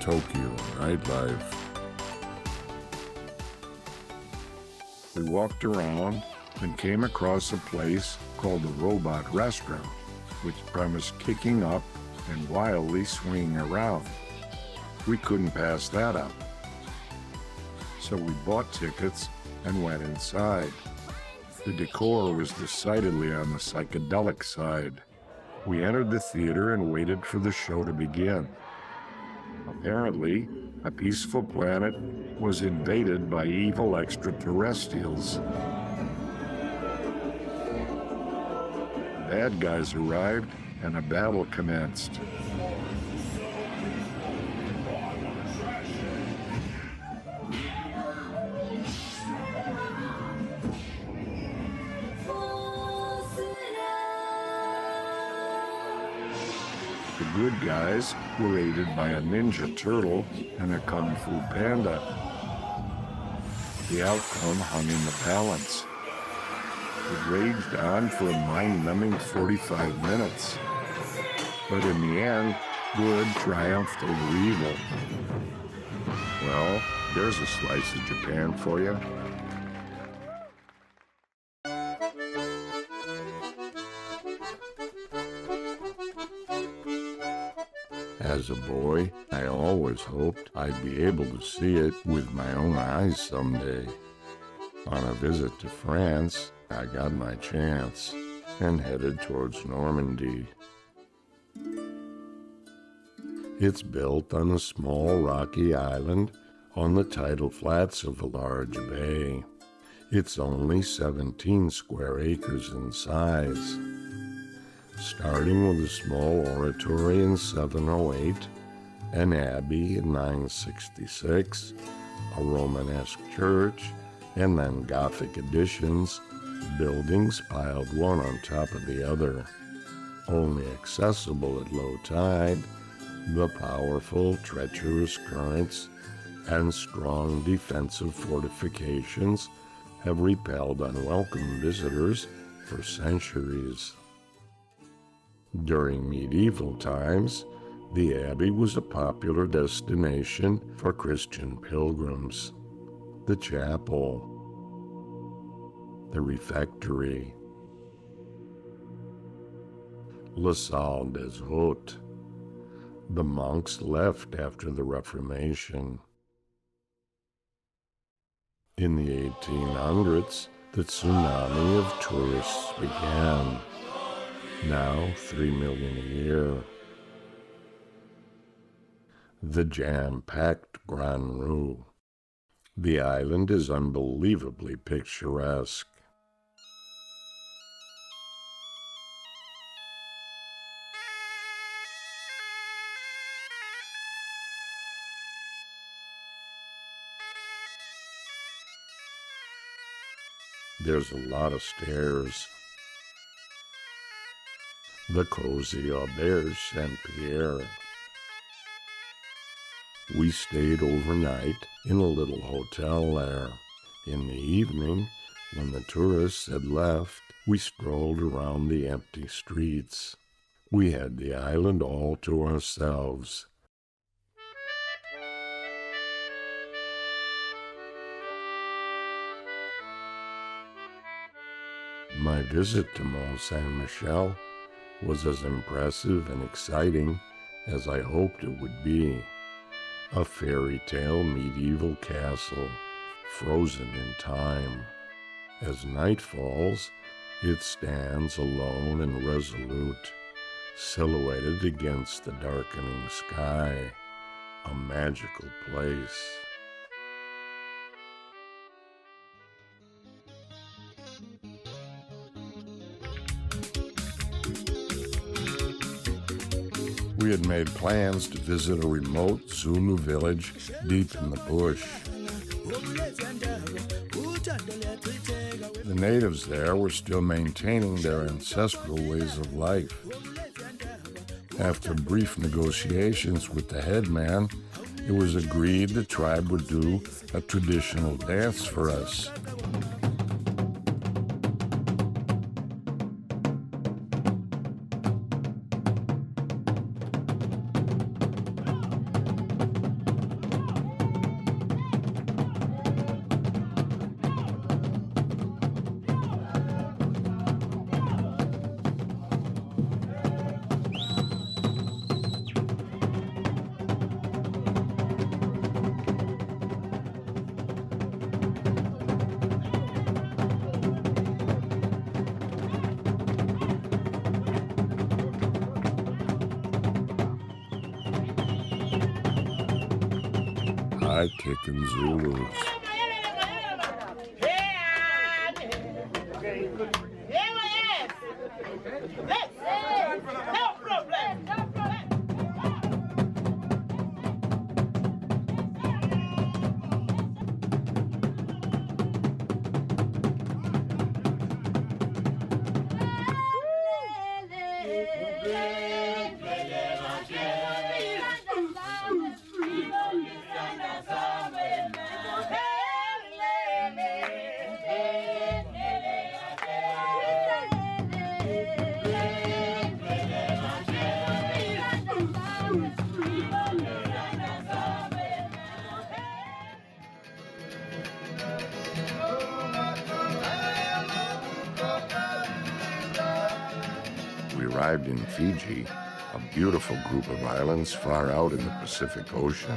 Tokyo nightlife. We walked around and came across a place called the Robot Restaurant, which premised kicking up and wildly swinging around. We couldn't pass that up. So we bought tickets and went inside. The decor was decidedly on the psychedelic side. We entered the theater and waited for the show to begin. Apparently, a peaceful planet was invaded by evil extraterrestrials. Bad guys arrived and a battle commenced. The good guys were aided by a ninja turtle and a kung fu panda. The outcome hung in the balance. It raged on for a mind-numbing 45 minutes. But in the end, good triumphed over evil. Well, there's a slice of Japan for you. As a boy, I always hoped I'd be able to see it with my own eyes someday. On a visit to France, I got my chance and headed towards Normandy. It's built on a small rocky island on the tidal flats of a large bay. It's only 17 square acres in size. Starting with a small oratory in 708, an abbey in 966, a Romanesque church, and then Gothic additions, buildings piled one on top of the other. Only accessible at low tide, the powerful, treacherous currents and strong defensive fortifications have repelled unwelcome visitors for centuries. During medieval times, the abbey was a popular destination for Christian pilgrims. The chapel, the refectory, La Salle des Hôtes. The monks left after the Reformation. In the 1800s, the tsunami of tourists began. Now 3 million a year. The jam-packed Grand Rue. The island is unbelievably picturesque. There's a lot of stairs. The cozy Auberge Saint-Pierre. We stayed overnight in a little hotel there. In the evening, when the tourists had left, we strolled around the empty streets. We had the island all to ourselves. My visit to Mont Saint-Michel was as impressive and exciting as I hoped it would be. A fairy tale medieval castle, frozen in time. As night falls, it stands alone and resolute, silhouetted against the darkening sky. A magical place. We had made plans to visit a remote Zulu village deep in the bush. The natives there were still maintaining their ancestral ways of life. After brief negotiations with the headman, it was agreed the tribe would do a traditional dance for us. high-kicking Zulus. We arrived in Fiji, a beautiful group of islands far out in the Pacific Ocean.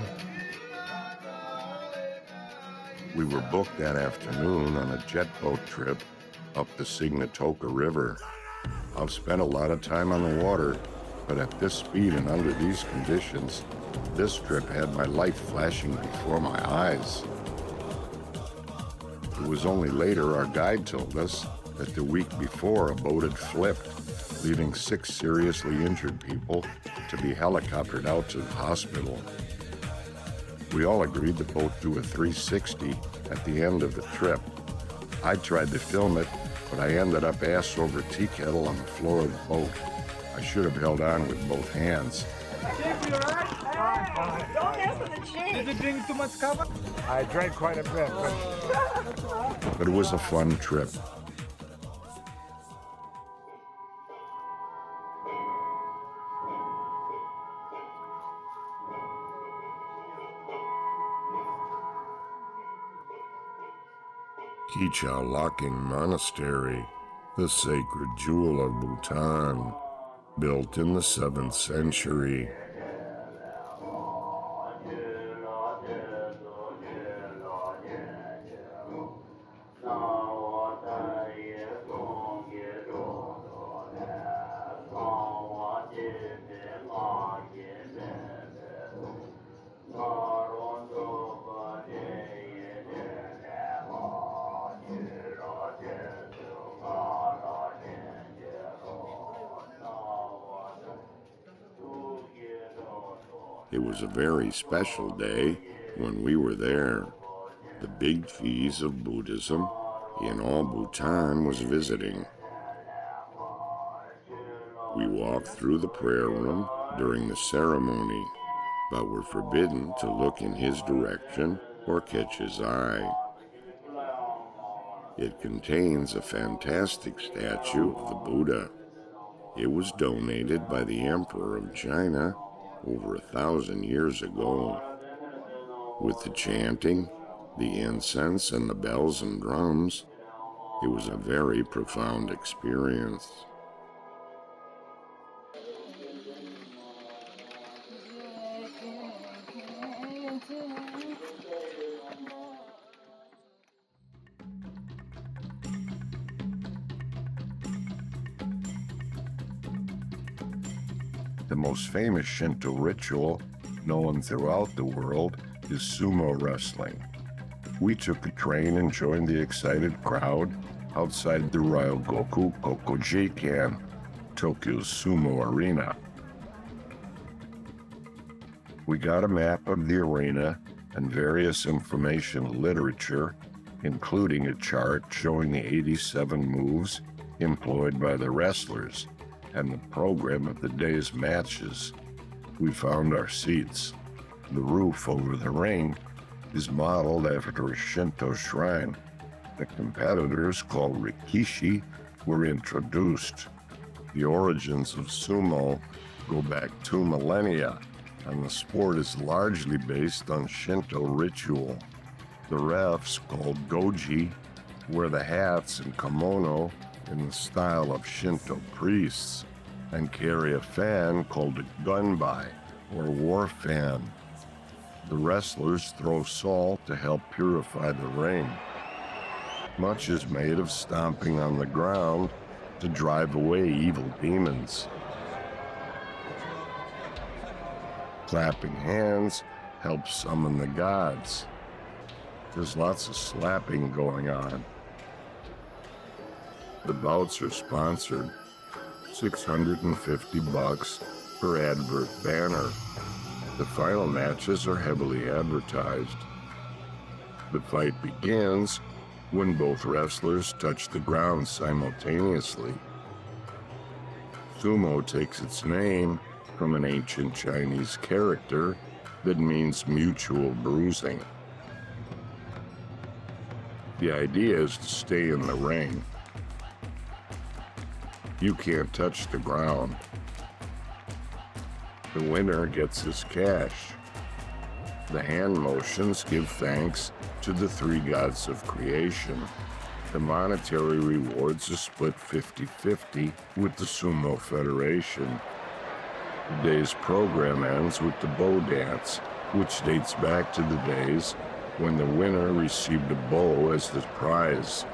We were booked that afternoon on a jet boat trip up the Signatoka River. I've spent a lot of time on the water, but at this speed and under these conditions, this trip had my life flashing before my eyes. It was only later our guide told us that the week before a boat had flipped, leaving 6 seriously injured people to be helicoptered out to the hospital. We all agreed the boat do a 360 at the end of the trip. I tried to film it, but I ended up ass over tea kettle on the floor of the boat. I should have held on with both hands. Chief, you alright? Don't mess with the chief. Did you drink too much cover? I drank quite a bit, But it was a fun trip. Kyichu Lhakang Monastery, the sacred jewel of Bhutan, built in the 7th century. It was a very special day when we were there. The big feast of Buddhism in all Bhutan was visiting. We walked through the prayer room during the ceremony, but were forbidden to look in his direction or catch his eye. It contains a fantastic statue of the Buddha. It was donated by the Emperor of China over 1,000 years ago. With the chanting, the incense, and the bells and drums, it was a very profound experience. The most famous Shinto ritual known throughout the world is sumo wrestling. We took a train and joined the excited crowd outside the Ryogoku Kokoji-kan, Tokyo's sumo arena. We got a map of the arena and various information literature, including a chart showing the 87 moves employed by the wrestlers and the program of the day's matches. We found our seats. The roof over the ring is modeled after a Shinto shrine. The competitors, called rikishi, were introduced. The origins of sumo go back 2 millennia, and the sport is largely based on Shinto ritual. The refs, called goji, wear the hats and kimono in the style of Shinto priests, and carry a fan called a gunbai, or war fan. The wrestlers throw salt to help purify the ring. Much is made of stomping on the ground to drive away evil demons. Clapping hands helps summon the gods. There's lots of slapping going on. The bouts are sponsored, $650 per advert banner. The final matches are heavily advertised. The fight begins when both wrestlers touch the ground simultaneously. Sumo takes its name from an ancient Chinese character that means mutual bruising. The idea is to stay in the ring. You can't touch the ground. The winner gets his cash. The hand motions give thanks to the three gods of creation. The monetary rewards are split 50-50 with the Sumo Federation. The day's program ends with the bow dance, which dates back to the days when the winner received a bow as the prize.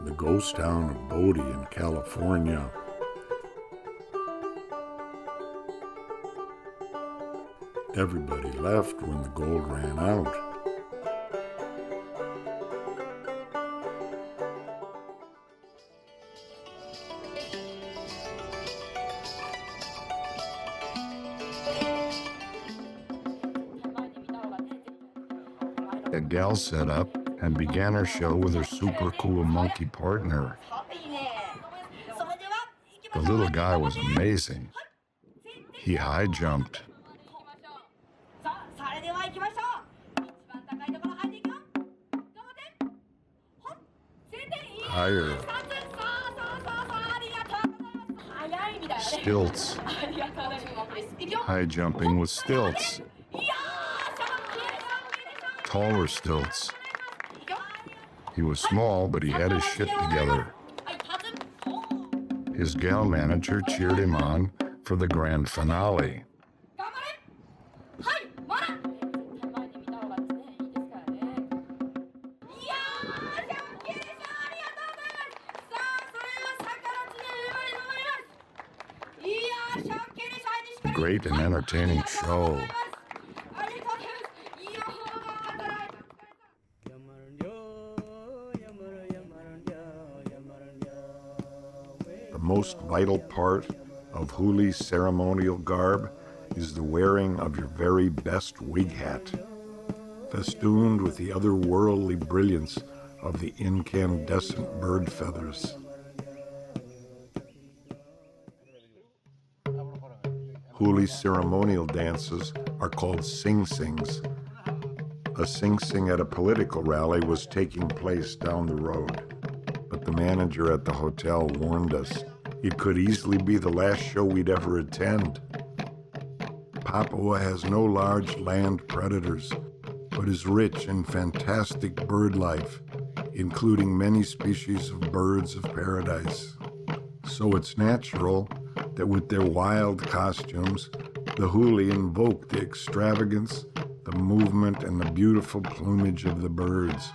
The ghost town of Bodie in California. Everybody left when the gold ran out. A gal set up and began her show with her super cool monkey partner. The little guy was amazing. He high jumped. Higher. Stilts. High jumping with stilts. Taller stilts. He was small, but he had his shit together. His gal manager cheered him on for the grand finale. Great and entertaining show. The most vital part of Huli's ceremonial garb is the wearing of your very best wig hat, festooned with the otherworldly brilliance of the incandescent bird feathers. Huli's ceremonial dances are called sing-sings. A sing-sing at a political rally was taking place down the road, but the manager at the hotel warned us it could easily be the last show we'd ever attend. Papua has no large land predators, but is rich in fantastic bird life, including many species of birds of paradise. So it's natural that with their wild costumes, the Huli invoke the extravagance, the movement, and the beautiful plumage of the birds.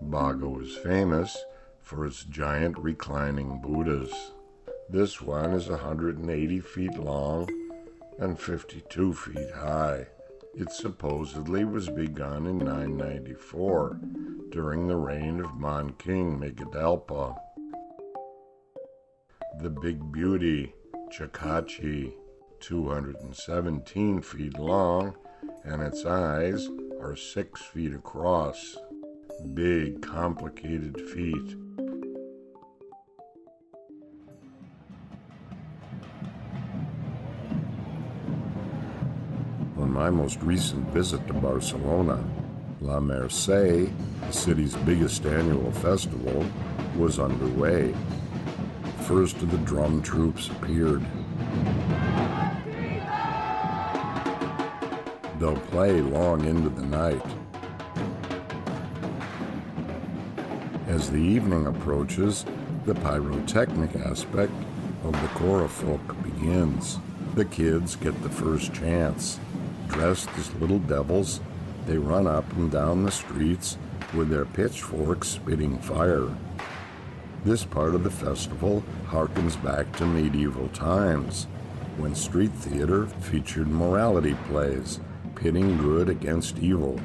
Bago is famous for its giant reclining Buddhas. This one is 180 feet long and 52 feet high. It supposedly was begun in 994 during the reign of Mont King Megadalpa. The Big Beauty, Chakachi, 217 feet long, and its eyes are 6 feet across. Big, complicated feet. my most recent visit to Barcelona. La Mercè, the city's biggest annual festival, was underway. First of the drum troops appeared. They'll play long into the night. As the evening approaches, the pyrotechnic aspect of the Korafolk begins. The kids get the first chance. Dressed as little devils, they run up and down the streets with their pitchforks spitting fire. This part of the festival harkens back to medieval times, when street theater featured morality plays, pitting good against evil.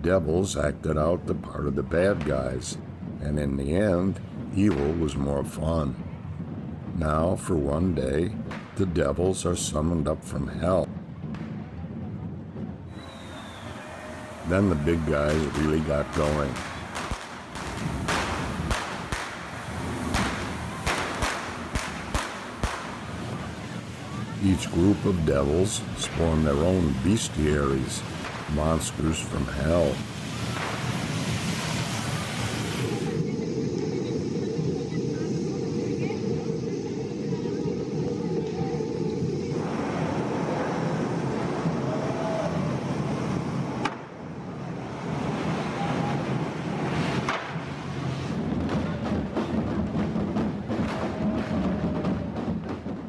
Devils acted out the part of the bad guys, and in the end, evil was more fun. Now, for one day, the devils are summoned up from hell. Then the big guys really got going. Each group of devils spawn their own bestiaries, monsters from hell.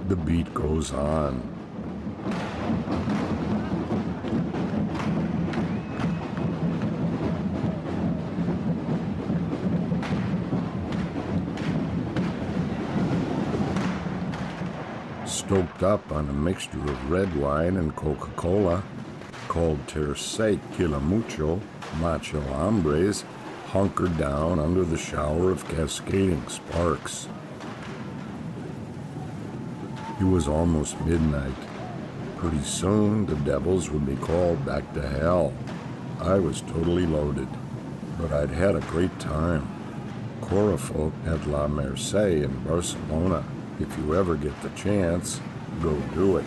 The beat goes on. Stoked up on a mixture of red wine and Coca-Cola, called Tercet Quilamucho, macho hombres hunkered down under the shower of cascading sparks. It was almost midnight. Pretty soon, the devils would be called back to hell. I was totally loaded, but I'd had a great time. Korafolk at La Mercè in Barcelona. If you ever get the chance, go do it.